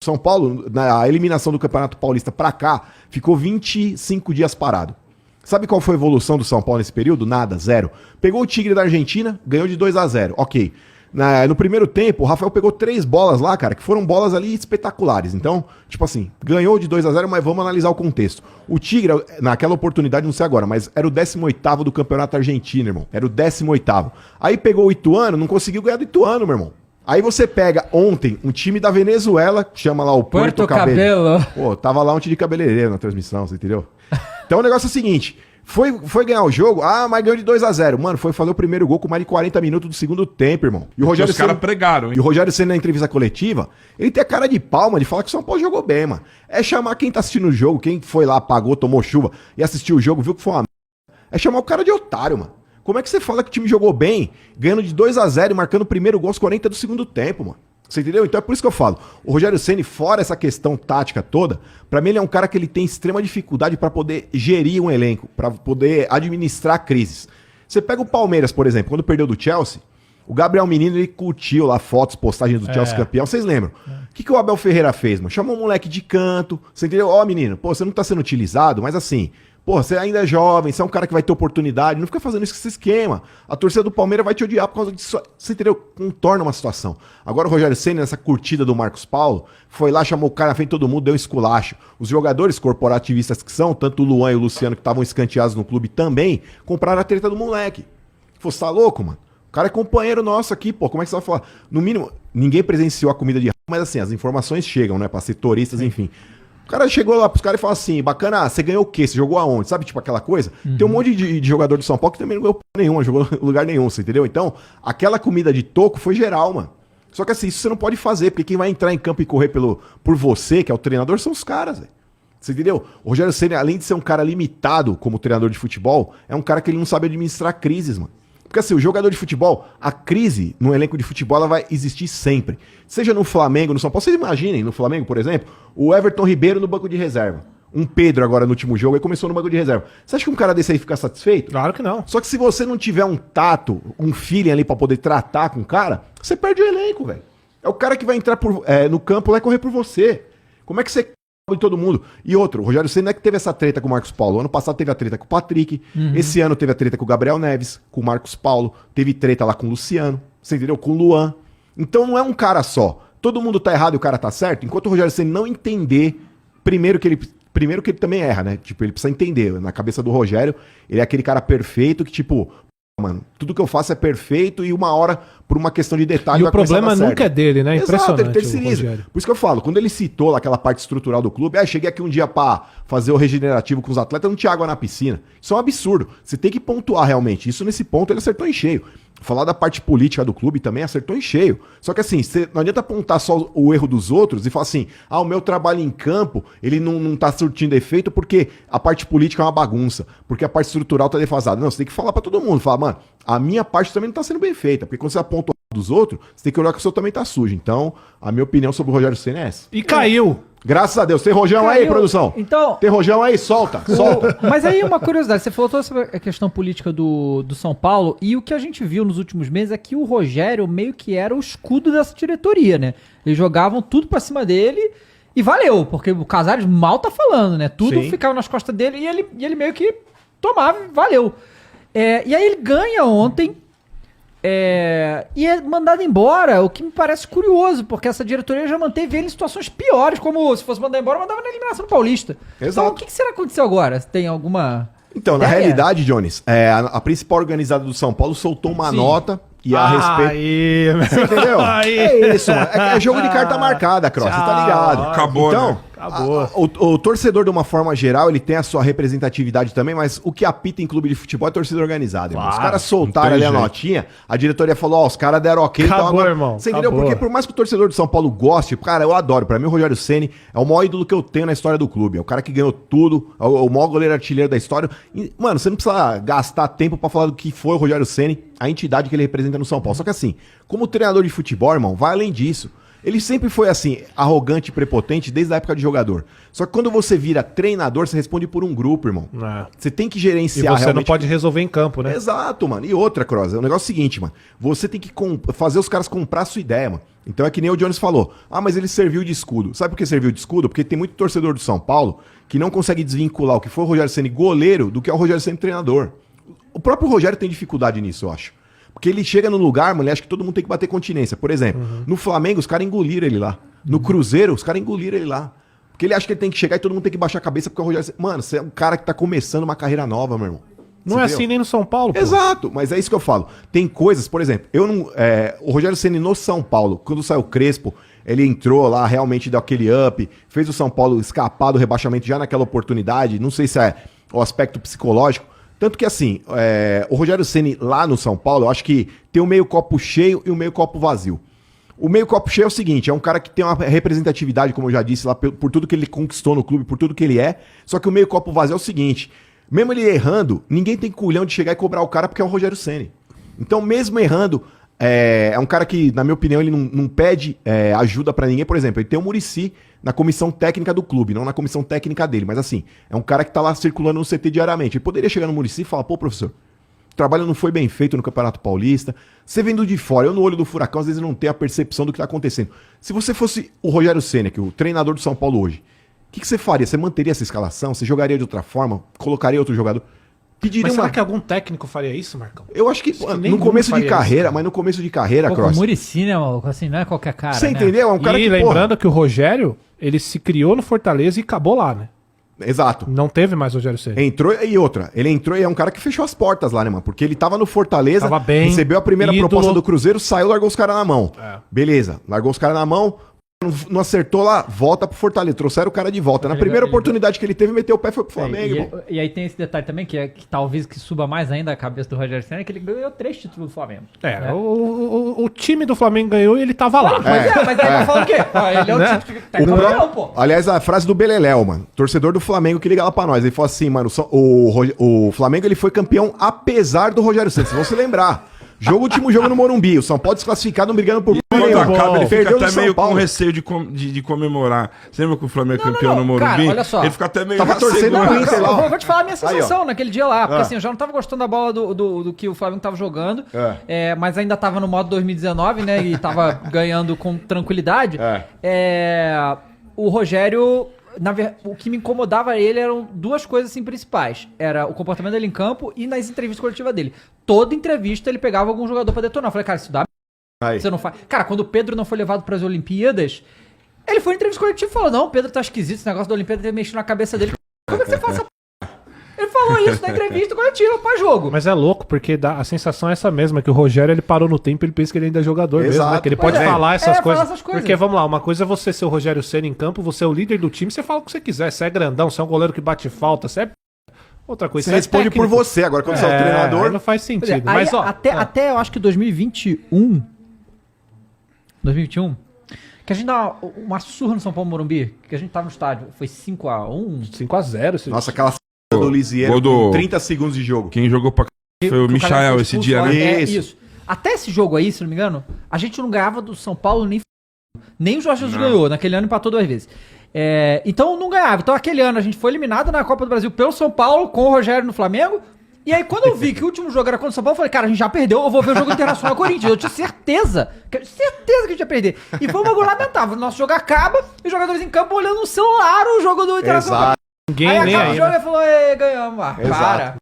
São Paulo, na eliminação do Campeonato Paulista pra cá, ficou 25 dias parado. Sabe qual foi a evolução do São Paulo nesse período? Nada, zero. Pegou o Tigre da Argentina, ganhou de 2-0, ok. No primeiro tempo, o Rafael pegou 3 bolas lá, cara, que foram bolas ali espetaculares. Então, tipo assim, ganhou de 2-0, mas vamos analisar o contexto. O Tigre, naquela oportunidade, não sei agora, mas era o 18º do Campeonato Argentino, irmão. Era o 18º. Aí pegou o Ituano, não conseguiu ganhar do Ituano, meu irmão. Aí você pega ontem um time da Venezuela, que chama lá o Puerto Cabello. Pô, tava lá um time de cabeleireiro na transmissão, você entendeu? Então o negócio é o seguinte, foi ganhar o jogo, mas ganhou de 2-0. Mano, foi fazer o primeiro gol com mais de 40 minutos do segundo tempo, irmão. E o Rogério Ceni, pregaram, hein? E o Rogério Ceni na entrevista coletiva, ele tem a cara de palma de falar que o São Paulo jogou bem, mano. É chamar quem tá assistindo o jogo, quem foi lá, pagou, tomou chuva e assistiu o jogo, viu que foi uma merda. É chamar o cara de otário, mano. Como é que você fala que o time jogou bem, ganhando de 2-0 e marcando o primeiro gol aos 40 do segundo tempo, mano? Você entendeu? Então é por isso que eu falo. O Rogério Ceni, fora essa questão tática toda, pra mim ele é um cara que ele tem extrema dificuldade pra poder gerir um elenco, pra poder administrar crises. Você pega o Palmeiras, por exemplo, quando perdeu do Chelsea, o Gabriel Menino, ele curtiu lá fotos, postagens do Chelsea campeão, vocês lembram? O que o Abel Ferreira fez, mano? Chamou um moleque de canto, você entendeu? Ó, menino, pô, você não tá sendo utilizado, mas assim... Pô, você ainda é jovem, você é um cara que vai ter oportunidade, não fica fazendo isso com esse esquema. A torcida do Palmeiras vai te odiar por causa disso. Você entendeu? Contorna uma situação. Agora o Rogério Ceni, nessa curtida do Marcos Paulo, foi lá, chamou o cara na frente de todo mundo, deu um esculacho. Os jogadores corporativistas que são, tanto o Luan e o Luciano, que estavam escanteados no clube também, compraram a treta do moleque. Pô, você tá louco, mano? O cara é companheiro nosso aqui, pô, como é que você vai falar? No mínimo, ninguém presenciou a comida de mas assim, as informações chegam, né, pra setoristas, enfim. O cara chegou lá pros caras e falou assim, bacana, você ganhou o quê? Você jogou aonde? Sabe, tipo aquela coisa? Tem um monte de jogador de São Paulo que também não ganhou porra nenhuma, jogou em lugar nenhum, você entendeu? Então, aquela comida de toco foi geral, mano. Só que assim, isso você não pode fazer, porque quem vai entrar em campo e correr por você, que é o treinador, são os caras, velho. Você entendeu? O Rogério Ceni, além de ser um cara limitado como treinador de futebol, é um cara que ele não sabe administrar crises, mano. Porque assim, o jogador de futebol, a crise no elenco de futebol, ela vai existir sempre. Seja no Flamengo, no São Paulo. Vocês imaginem, no Flamengo, por exemplo, o Everton Ribeiro no banco de reserva. Um Pedro agora no último jogo, aí começou no banco de reserva. Você acha que um cara desse aí fica satisfeito? Claro que não. Só que se você não tiver um tato, um feeling ali pra poder tratar com o cara, você perde o elenco, velho. É o cara que vai entrar no campo lá e correr por você. Como é que você... de todo mundo. E outro, o Rogério Ceni não é que teve essa treta com o Marcos Paulo. Ano passado teve a treta com o Patrick. Esse ano teve a treta com o Gabriel Neves, com o Marcos Paulo. Teve treta lá com o Luciano. Você entendeu? Com o Luan. Então não é um cara só. Todo mundo tá errado e o cara tá certo. Enquanto o Rogério Ceni não entender, primeiro que ele também erra, né? Tipo, ele precisa entender. Na cabeça do Rogério, ele é aquele cara perfeito que, tipo, mano, tudo que eu faço é perfeito e uma hora, por uma questão de detalhe, e o problema nunca é dele, né? Impressionante. Exato, ele terceiriza. Por isso que eu falo, quando ele citou lá aquela parte estrutural do clube, cheguei aqui um dia pra fazer o regenerativo com os atletas, não tinha água na piscina. Isso é um absurdo. Você tem que pontuar realmente. Isso nesse ponto ele acertou em cheio. Falar da parte política do clube também acertou em cheio. Só que assim, não adianta apontar só o erro dos outros e falar assim, o meu trabalho em campo, ele não tá surtindo efeito porque a parte política é uma bagunça, porque a parte estrutural tá defasada. Não, você tem que falar pra todo mundo. Falar, mano, a minha parte também não tá sendo bem feita, porque quando você aponta o dos outros, você tem que olhar que o seu também tá sujo. Então, a minha opinião sobre o Rogério Ceni é essa. E caiu. Graças a Deus. Tem rojão aí, produção? Então, tem rojão aí? Solta. Mas aí uma curiosidade. Você falou toda sobre a questão política do São Paulo e o que a gente viu nos últimos meses é que o Rogério meio que era o escudo dessa diretoria, né? Eles jogavam tudo pra cima dele e valeu, porque o Casares mal tá falando, né? Tudo ficava nas costas dele e ele meio que tomava e valeu. E aí ele ganha ontem e é mandado embora, o que me parece curioso, porque essa diretoria já manteve ele em situações piores, como se fosse mandar embora, mandava na eliminação do Paulista. Exato. Então o que será que aconteceu agora? Tem alguma... Então, na realidade, Jones, a principal organizada do São Paulo soltou uma nota e a respeito... Você entendeu? É isso, mano. É jogo de carta marcada, Cross, você tá ligado. Acabou, então, né? Acabou. O torcedor, de uma forma geral, ele tem a sua representatividade também, mas o que apita em clube de futebol é torcida organizada. Irmão. Os caras soltaram ali a notinha, a diretoria falou, os caras deram ok. Acabou, então agora... irmão. Você entendeu? Porque por mais que o torcedor de São Paulo goste, cara, eu adoro. Pra mim, o Rogério Ceni é o maior ídolo que eu tenho na história do clube. É o cara que ganhou tudo, é o maior goleiro artilheiro da história. E, mano, você não precisa gastar tempo pra falar do que foi o Rogério Ceni, a entidade que ele representa no São Paulo. Só que assim, como treinador de futebol, irmão, vai além disso. Ele sempre foi assim, arrogante e prepotente desde a época de jogador. Só que quando você vira treinador, você responde por um grupo, irmão. Você tem que gerenciar. E você não pode resolver em campo, né? Exato, mano. E outra, Cross, o negócio é o seguinte, mano. Você tem que fazer os caras comprar a sua ideia, mano. Então é que nem o Jones falou. Ah, mas ele serviu de escudo. Sabe por que serviu de escudo? Porque tem muito torcedor do São Paulo que não consegue desvincular o que foi o Rogério Ceni goleiro do que é o Rogério Ceni treinador. O próprio Rogério tem dificuldade nisso, eu acho. Porque ele chega no lugar, mano, ele acha que todo mundo tem que bater continência. Por exemplo, no Flamengo os caras engoliram ele lá. No Cruzeiro os caras engoliram ele lá. Porque ele acha que ele tem que chegar e todo mundo tem que baixar a cabeça porque o Rogério Ceni... Mano, você é um cara que tá começando uma carreira nova, meu irmão. Não é assim nem no São Paulo, pô. Exato, mas é isso que eu falo. Tem coisas, por exemplo, o Rogério Ceni no São Paulo, quando saiu o Crespo, ele entrou lá, realmente deu aquele up, fez o São Paulo escapar do rebaixamento já naquela oportunidade, não sei se é o aspecto psicológico, tanto que assim, o Rogério Ceni lá no São Paulo, eu acho que tem o meio copo cheio e o meio copo vazio. O meio copo cheio é o seguinte, é um cara que tem uma representatividade, como eu já disse, lá por tudo que ele conquistou no clube, por tudo que ele é, só que o meio copo vazio é o seguinte... Mesmo ele errando, ninguém tem culhão de chegar e cobrar o cara porque é o Rogério Ceni. Então, mesmo errando, é um cara que, na minha opinião, ele não pede ajuda pra ninguém. Por exemplo, ele tem o Muricy na comissão técnica do clube, não na comissão técnica dele. Mas assim, é um cara que tá lá circulando no CT diariamente. Ele poderia chegar no Muricy e falar, pô, professor, o trabalho não foi bem feito no Campeonato Paulista. Você vendo de fora, eu no olho do furacão, às vezes não tenho a percepção do que tá acontecendo. Se você fosse o Rogério Ceni, que é o treinador do São Paulo hoje, o que você faria? Você manteria essa escalação? Você jogaria de outra forma? Colocaria outro jogador? Pediria Mas será que algum técnico faria isso, Marcão? Eu acho que no começo de carreira, mas no começo de carreira, Cross. O Muricy, né, maluco? Assim, não é qualquer cara, você entendeu? É um cara e que, lembrando que o Rogério, ele se criou no Fortaleza e acabou lá, né? Exato. Não teve mais Rogério Ceni. Entrou e outra. Ele entrou e é um cara que fechou as portas lá, né, mano? Porque ele tava no Fortaleza, tava bem, recebeu a primeira proposta do Cruzeiro, saiu, largou os caras na mão. Beleza, largou os caras na mão. Não acertou lá, volta pro Fortaleza. Trouxeram o cara de volta. Na primeira oportunidade que ele teve, meteu o pé e foi pro Flamengo. E aí tem esse detalhe também, que talvez que suba mais ainda a cabeça do Rogério Ceni, que ele ganhou 3 títulos do Flamengo. Né? O time do Flamengo ganhou e ele tava lá. Mas aí tá falando o quê? Ele é o time técnico, pô. Aliás, a frase do Beleléu, mano. Torcedor do Flamengo que liga lá pra nós. Ele falou assim, mano, o Flamengo ele foi campeão apesar do Rogério Ceni. Se você lembrar. Último jogo no Morumbi. O São Paulo desclassificado, brigando por... Quando acaba, ele fica até meio com receio de comemorar. Você lembra que o Flamengo é campeão no Morumbi? Cara, olha só. Ele fica até meio... Tava torcendo o Inter lá. Eu vou te falar a minha sensação naquele dia lá. Porque assim, eu já não tava gostando da bola do que o Flamengo tava jogando. Mas ainda tava no modo 2019, né? E tava ganhando com tranquilidade. O Rogério... O que me incomodava ele eram 2 coisas assim principais. Era o comportamento dele em campo e nas entrevistas coletivas dele. Toda entrevista ele pegava algum jogador pra detonar. Eu falei, cara, isso dá... Você não faz... Cara, quando o Pedro não foi levado pras Olimpíadas, ele foi em entrevista coletiva e falou, não, o Pedro tá esquisito, esse negócio da Olimpíada tem mexido na cabeça dele. Como é que você faz essa... Ele falou isso na entrevista coletiva pós-jogo. Mas é louco, porque a sensação é essa mesma, que o Rogério ele parou no tempo e ele pensa que ele ainda é jogador mesmo, né? Que ele pode falar essas coisas. Porque, vamos lá, uma coisa é você ser o Rogério Ceni em campo, você é o líder do time, você fala o que você quiser, você é grandão, você é um goleiro que bate falta, você é... Outra coisa, você responde por você, agora quando você é o treinador... Não faz sentido. Mas, ó, até eu acho que 2021, que a gente dá uma surra no São Paulo Morumbi, que a gente tava no estádio, foi 5-1. 5-0. Nossa, aquela do Lisieiro com 30 segundos de jogo. Quem jogou pra foi o Michael esse dia, né? Isso. Até esse jogo aí, se não me engano, a gente não ganhava do São Paulo nem o Jorge Jesus ganhou. Naquele ano empatou 2 vezes. Então não ganhava. Então aquele ano a gente foi eliminado na Copa do Brasil pelo São Paulo, com o Rogério no Flamengo. E aí quando eu vi que o último jogo era contra o São Paulo, eu falei, cara, a gente já perdeu, eu vou ver o jogo Internacional Corinthians. Eu tinha certeza que a gente ia perder. E foi um bagulho lamentável. O nosso jogo acaba e os jogadores em campo olhando no celular o jogo do Internacional. Exato. Ninguém aí nem acaba aí. O jogo e falou, ganhamos, para.